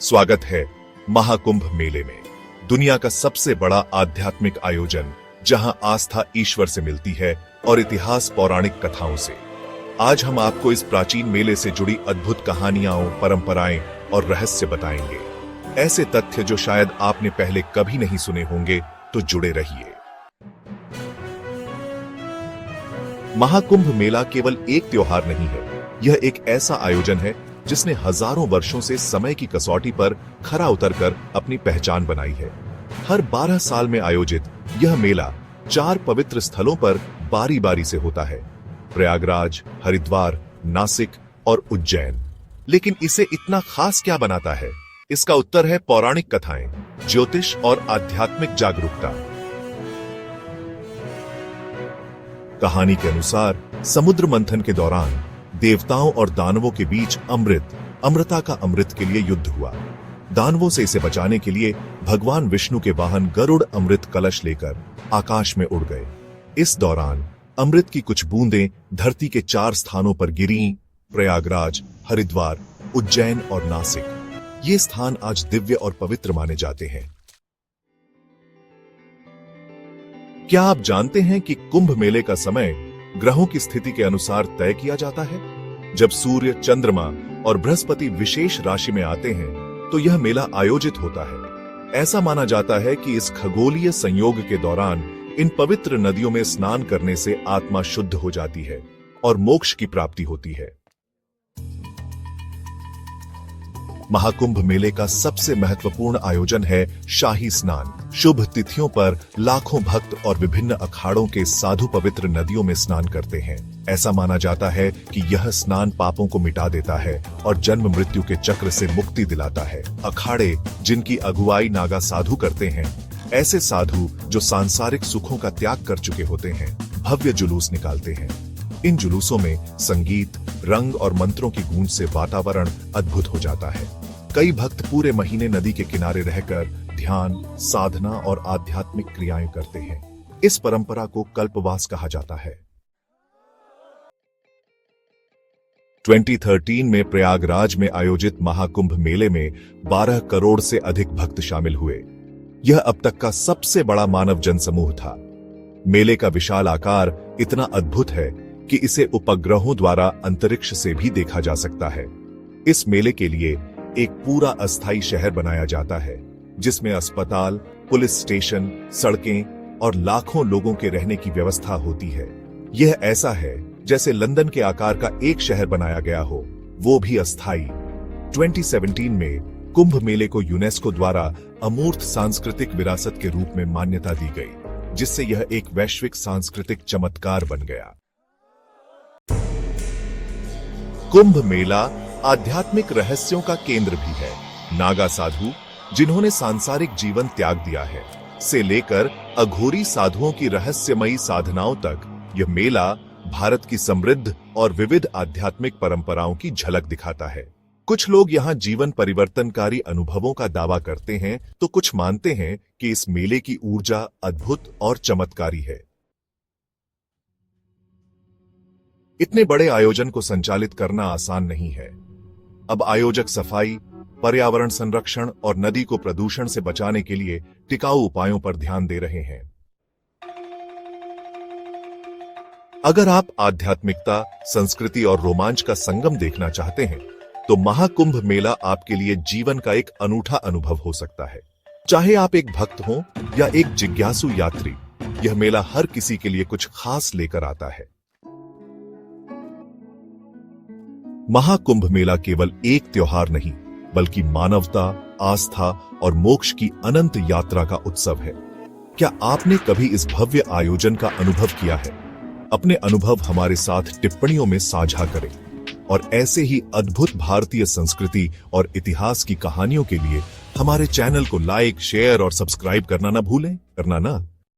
स्वागत है महाकुंभ मेले में, दुनिया का सबसे बड़ा आध्यात्मिक आयोजन जहां आस्था ईश्वर से मिलती है और इतिहास पौराणिक कथाओं से। आज हम आपको इस प्राचीन मेले से जुड़ी अद्भुत कहानियां, परंपराएं और रहस्य बताएंगे। ऐसे तथ्य जो शायद आपने पहले कभी नहीं सुने होंगे, तो जुड़े रहिए। महाकुंभ मेला केवल एक त्योहार नहीं है, यह एक ऐसा आयोजन है जिसने हजारों वर्षों से समय की कसौटी पर खरा उतरकर अपनी पहचान बनाई है। हर 12 साल में आयोजित यह मेला 4 पवित्र स्थलों पर बारी बारी से होता है: प्रयागराज, हरिद्वार, नासिक और उज्जैन। लेकिन इसे इतना खास क्या बनाता है? इसका उत्तर है पौराणिक कथाएं, ज्योतिष और आध्यात्मिक जागरूकता। कहानी के अनुसार समुद्र मंथन के दौरान देवताओं और दानवों के बीच अमृता का अमृत के लिए युद्ध हुआ। दानवों से इसे बचाने के लिए भगवान विष्णु के वाहन गरुड़ अमृत कलश लेकर आकाश में उड़ गए। इस दौरान अमृत की कुछ बूंदें धरती के 4 स्थानों पर गिरीं: प्रयागराज, हरिद्वार, उज्जैन और नासिक। ये स्थान आज दिव्य और पवित्र माने जाते हैं। क्या आप जानते हैं कि कुंभ मेले का समय ग्रहों की स्थिति के अनुसार तय किया जाता है? जब सूर्य, चंद्रमा और बृहस्पति विशेष राशि में आते हैं तो यह मेला आयोजित होता है। ऐसा माना जाता है कि इस खगोलीय संयोग के दौरान इन पवित्र नदियों में स्नान करने से आत्मा शुद्ध हो जाती है और मोक्ष की प्राप्ति होती है। महाकुंभ मेले का सबसे महत्वपूर्ण आयोजन है शाही स्नान। शुभ तिथियों पर लाखों भक्त और विभिन्न अखाड़ों के साधु पवित्र नदियों में स्नान करते हैं। ऐसा माना जाता है कि यह स्नान पापों को मिटा देता है और जन्म मृत्यु के चक्र से मुक्ति दिलाता है। अखाड़े, जिनकी अगुवाई नागा साधु करते हैं, ऐसे साधु जो सांसारिक सुखों का त्याग कर चुके होते हैं, भव्य जुलूस निकालते हैं। इन जुलूसों में संगीत, रंग और मंत्रों की गूंज से वातावरण अद्भुत हो जाता है। कई भक्त पूरे महीने नदी के किनारे रहकर ध्यान, साधना और आध्यात्मिक क्रियाएं करते हैं। इस परंपरा को कल्पवास कहा जाता है। 2013 में प्रयागराज में आयोजित महाकुंभ मेले में 12 करोड़ से अधिक भक्त शामिल हुए। यह अब तक का सबसे बड़ा मानव जनसमूह था। मेले का विशाल आकार इतना अद्भुत है कि इसे उपग्रहों द्वारा अंतरिक्ष से भी देखा जा सकता है। इस मेले के लिए एक पूरा अस्थायी शहर बनाया जाता है, जिसमें अस्पताल, पुलिस स्टेशन, सड़कें और लाखों लोगों के रहने की व्यवस्था होती है। यह ऐसा है जैसे लंदन के आकार का एक शहर बनाया गया हो, वो भी अस्थायी। 2017 में कुंभ मेले को यूनेस्को द्वारा अमूर्त सांस्कृतिक विरासत के रूप में मान्यता दी गई, जिससे यह एक वैश्विक सांस्कृतिक चमत्कार बन गया। कुंभ मेला आध्यात्मिक रहस्यों का केंद्र भी है। नागा साधु, जिन्होंने सांसारिक जीवन त्याग दिया है, से लेकर अघोरी साधुओं की रहस्यमयी साधनाओं तक, यह मेला भारत की समृद्ध और विविध आध्यात्मिक परंपराओं की झलक दिखाता है। कुछ लोग यहां जीवन परिवर्तनकारी अनुभवों का दावा करते हैं, तो कुछ मानते हैं कि इस मेले की ऊर्जा अद्भुत और चमत्कारी है। इतने बड़े आयोजन को संचालित करना आसान नहीं है। अब आयोजक सफाई, पर्यावरण संरक्षण और नदी को प्रदूषण से बचाने के लिए टिकाऊ उपायों पर ध्यान दे रहे हैं। अगर आप आध्यात्मिकता, संस्कृति और रोमांच का संगम देखना चाहते हैं, तो महाकुंभ मेला आपके लिए जीवन का एक अनूठा अनुभव हो सकता है। चाहे आप एक भक्त हो या एक जिज्ञासु यात्री, यह मेला हर किसी के लिए कुछ खास लेकर आता है। महाकुंभ मेला केवल एक त्योहार नहीं, बल्कि मानवता, आस्था और मोक्ष की अनंत यात्रा का उत्सव है। क्या आपने कभी इस भव्य आयोजन का अनुभव किया है? अपने अनुभव हमारे साथ टिप्पणियों में साझा करें और ऐसे ही अद्भुत भारतीय संस्कृति और इतिहास की कहानियों के लिए हमारे चैनल को लाइक, शेयर और सब्सक्राइब करना ना भूलें।